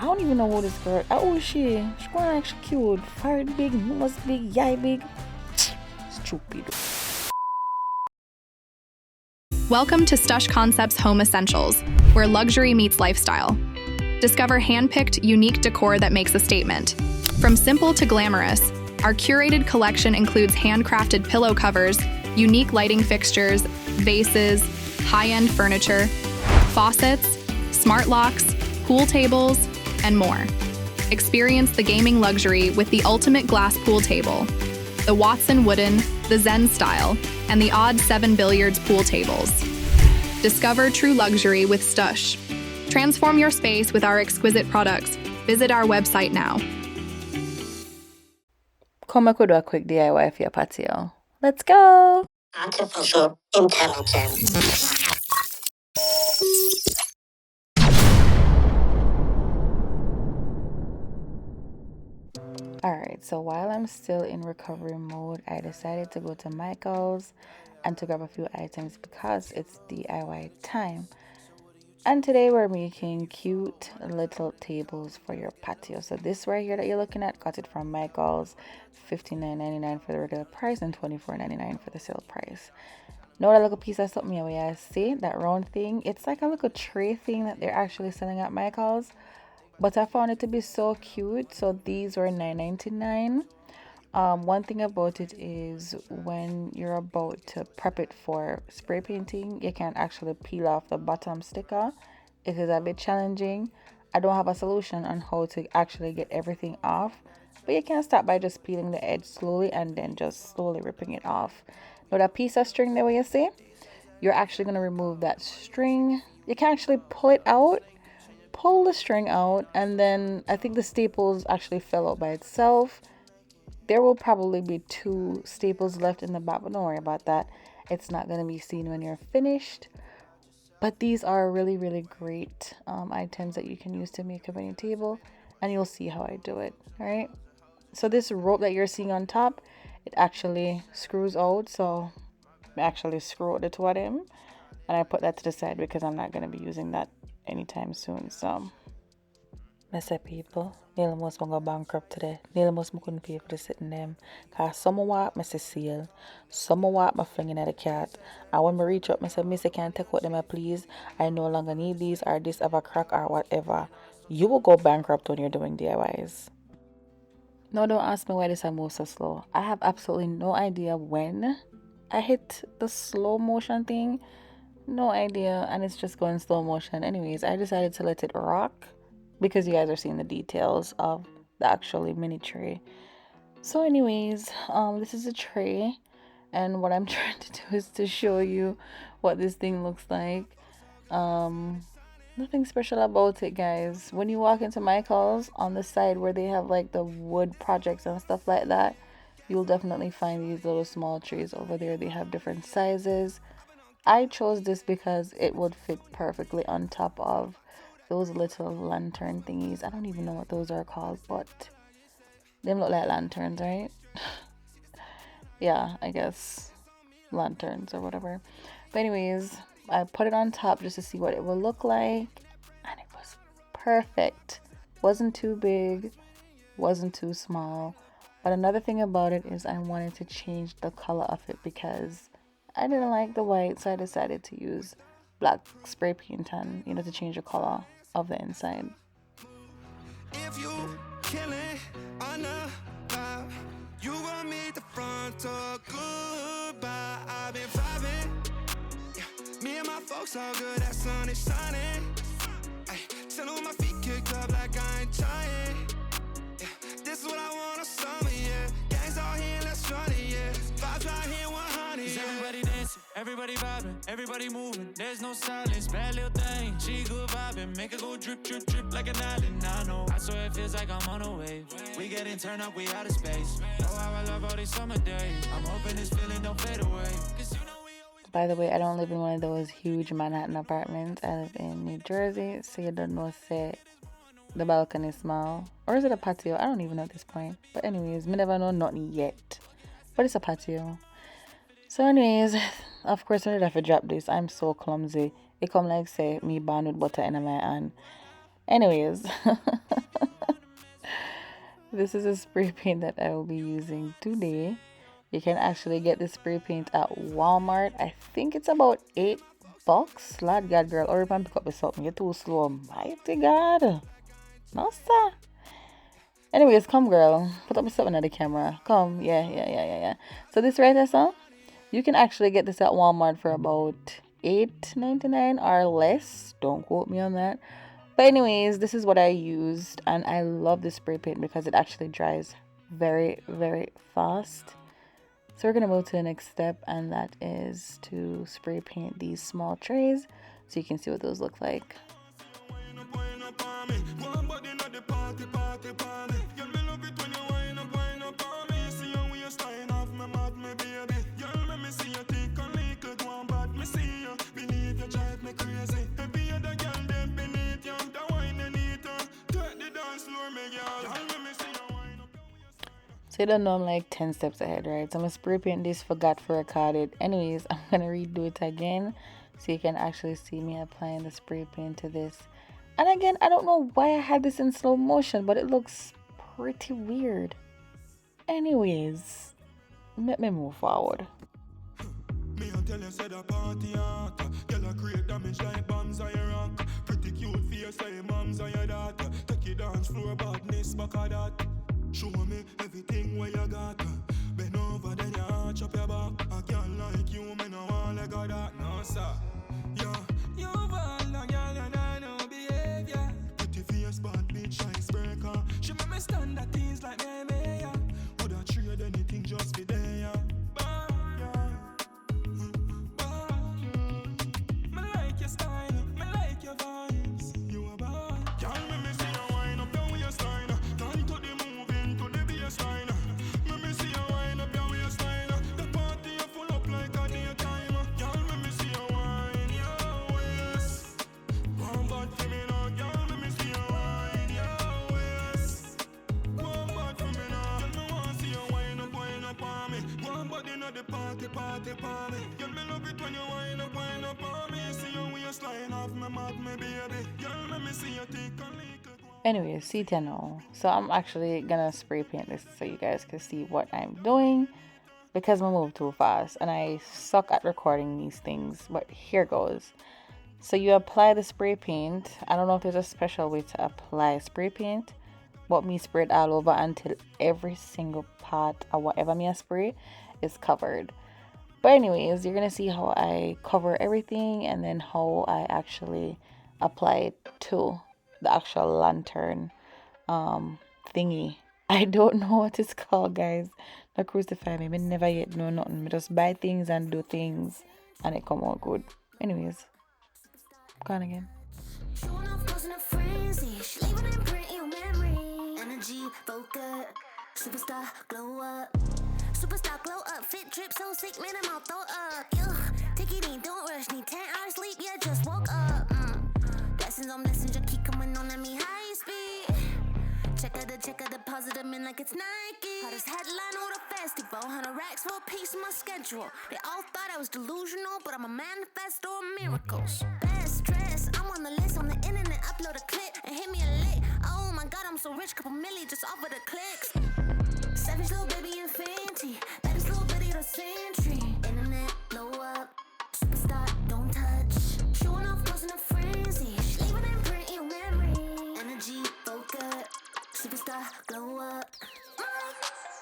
I don't even know who this girl. Oh, she going like she cute, forehead big, nose big, yay big. Stupid. Welcome to Stush Concepts Home Essentials, where luxury meets lifestyle. Discover hand-picked, unique decor that makes a statement. From simple to glamorous, our curated collection includes handcrafted pillow covers, unique lighting fixtures, vases, high-end furniture, faucets, smart locks, pool tables, and more. Experience the gaming luxury with the ultimate glass pool table, the Watson wooden, the Zen style, and the odd 7 billiards pool tables. Discover true luxury with Stush. Transform your space with our exquisite products. Visit our website now. Come back, we do a quick DIY for your patio. Let's go! Artificial intelligence. Alright, so while I'm still in recovery mode, I decided to go to Michael's and to grab a few items because it's DIY time. And today we're making cute little tables for your patio. So this right here that you're looking at, got it from Michael's, $59.99 for the regular price and $24.99 for the sale price. Now that little piece of something here where I see that round thing, it's like a little tray thing that they're actually selling at Michael's. But I found it to be so cute. So these were $9.99. One thing about it is when you're about to prep it for spray painting, you can actually peel off the bottom sticker. It is a bit challenging. I don't have a solution on how to actually get everything off, but you can start by just peeling the edge slowly and then just slowly ripping it off. Now that piece of string there where you see, you're actually going to remove that string. You can actually pull it out, pull the string out, and then I think the staples actually fell out by itself. There will probably be 2 staples left in the back, but don't worry about that. It's not going to be seen when you're finished. But these are really, really great items that you can use to make a mini table, and you'll see how I do it. All right. So this rope that you're seeing on top, it actually screws out. So I actually screw out the 2 of them, and I put that to the side because I'm not going to be using that anytime soon. So I said, people, Neil must go bankrupt today. Neil must couldn't pay for the sitting them. Cause some walk me say seal, some walk my flinging at the cat. And when I reach up, I said, Miss, I can't take out them, please. I no longer need these, or this have a crack or whatever. You will go bankrupt when you're doing DIYs. No, don't ask me why this I move so slow. I have absolutely no idea when I hit the slow motion thing. No idea, and it's just going slow motion. Anyways, I decided to let it rock, because you guys are seeing the details of the actually mini tray. So anyways, this is a tray, and what I'm trying to do is to show you what this thing looks like. Nothing special about it, guys. When you walk into Michael's, on the side where they have like the wood projects and stuff like that, you'll definitely find these little small trays over there. They have different sizes. I chose this because it would fit perfectly on top of those little lantern thingies. I don't even know what those are called, but they look like lanterns, right? Yeah, I guess lanterns or whatever. But anyways, I put it on top just to see what it will look like, and it was perfect. Wasn't too big, wasn't too small. But another thing about it is I wanted to change the color of it because I didn't like the white, so I decided to use black spray paint and, to change the color of the inside. If you killing on the vibe, you gon' meet the front door goodbye. I've been vibing, yeah. Me and my folks all good, that sun is shining. Ay, chillin' with my feet kicked up like I ain't trying. Yeah, this is what I want on summer, yeah. Gangs all here, let's run it, yeah. Vibes right here, 100, yeah. Everybody dancing, everybody vibing, everybody moving. There's no silence, bad little thing. She good vibing, make her go drip, drip, drip like an island. I know, I swear it feels like I'm on a wave. We getting turned up, we out of space. Oh, how I love all these summer days. I'm hoping this feeling don't fade away. By the way, I don't live in one of those huge Manhattan apartments. I live in New Jersey, so you don't know, say the balcony is small. Or is it a patio? I don't even know at this point. But anyways, me never know nothing yet. But it's a patio. So anyways, of course I did have to drop this. I'm so clumsy. It come like say me born with butter in my hand. Anyways, this is a spray paint that I will be using today. You can actually get this spray paint at Walmart. I think it's about $8. Lord God, girl, or you can pick up with something. You're too slow. Mighty God. No, sir. Anyways, come, girl. Put up with something on the camera. Come. Yeah. So this right here, son, you can actually get this at Walmart for about $8.99 or less. Don't quote me on that. But anyways, this is what I used, and I love this spray paint because it actually dries very, very fast. So we're gonna move to the next step, and that is to spray paint these small trays so you can see what those look like. So you don't know I'm like 10 steps ahead, right? So I'm gonna spray paint this, forgot to record it. Anyways, I'm gonna redo it again so you can actually see me applying the spray paint to this. And again, I don't know why I had this in slow motion, but it looks pretty weird. Anyways, let me move forward. Me and tell you said a party art. Girl a create damage like bombs on your rock. Pretty cute face like moms on your daughter. Take your dance floor badness back of that. Show me everything where you got. Bend over then you arch up your back. I can't like you, me no want like that. No sir. Yeah, you ball no girl you know no behavior. Pretty face bad bitch icebreaker. She make me stand at things like me, yeah. Woulda trade anything just be there, yeah. Party, party. Girl, me love it when you wind up on me. See your waistline off my mouth, my baby. Girl, let me see you take a little. Anyways, see now. So I'm actually gonna spray paint this so you guys can see what I'm doing because I move too fast and I suck at recording these things. But here goes. So you apply the spray paint. I don't know if there's a special way to apply spray paint, but me spray it all over until every single part or whatever me I spray is covered. But anyways, you're gonna see how I cover everything and then how I actually apply it to the actual lantern thingy. I don't know what it's called, guys. Don't crucify me. I never yet know nothing. I just buy things and do things and it come out good. Anyways, go on again. Superstar glow up. Superstar glow up. Fit drip so sick, man, I'm all throw up. Take it in, don't rush. Need 10 hours sleep, yeah, just woke up. Blessings on blessings, just keep coming on at me high speed. Check out the positive in like it's Nike. Hottest headline or the festival. 100 racks for a piece of my schedule. They all thought I was delusional, but I'm a manifesto of miracles. Best dress, I'm on the list on the internet. Upload a clip and hit me a lick. Oh my god, I'm so rich, couple milli just off of the clicks. Savage little baby and Fenty. Baddest little bitty the century. Internet, blow up. Superstar, don't touch. Showing off, causing a frenzy. Leaving imprint in your memory. Energy, focus. Superstar, glow up.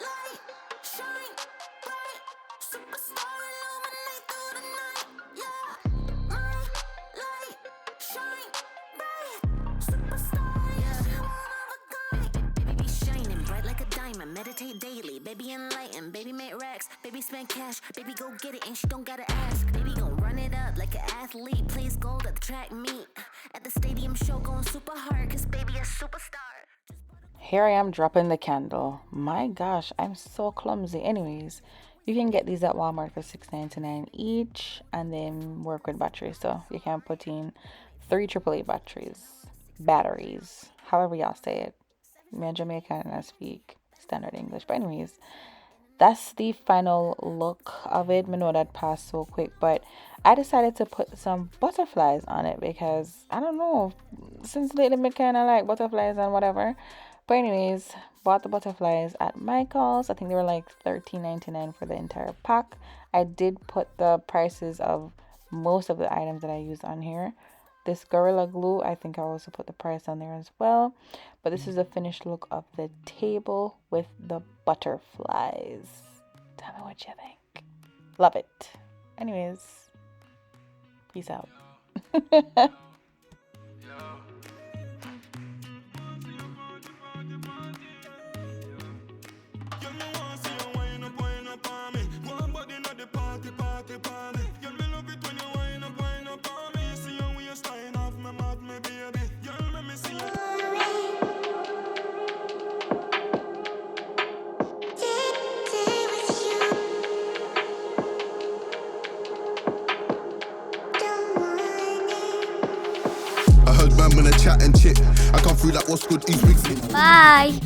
Light, shine, bright. Superstar, illuminate through the night. Yeah. Light, shine, bright. Superstar, yeah. One of a kind. Baby be shining bright like a diamond. Meditate daily. Baby enlightened. Baby make racks. Baby spend cash. Baby go get it and she don't gotta ask. Baby gon' run it up like an athlete. Plays gold at the track meet. At the stadium show going super hard. Cause baby a superstar. Here I am dropping the candle. My gosh, I'm so clumsy. Anyways, you can get these at Walmart for $6.99 each and then work with batteries. So you can put in 3 AAA batteries, however y'all say it. Me a Jamaican and I speak standard English. But anyways, that's the final look of it. I know that passed so quick, but I decided to put some butterflies on it because I don't know, since lately me kind of like butterflies and whatever. But anyways, bought the butterflies at Michael's. I think they were like $13.99 for the entire pack. I did put the prices of most of the items that I used on here. This Gorilla Glue, I think I also put the price on there as well. But this is the finished look of the table with the butterflies. Tell me what you think. Love it. Anyways, peace out. Girl, me want see you wind up on me. One body inna the party for me. Girl, me love it when you wind up on me. See you waistline off my mouth, me baby. Girl, let me see you. I heard man when I chat and chit. I come through like what's good, East Wigsy. Bye.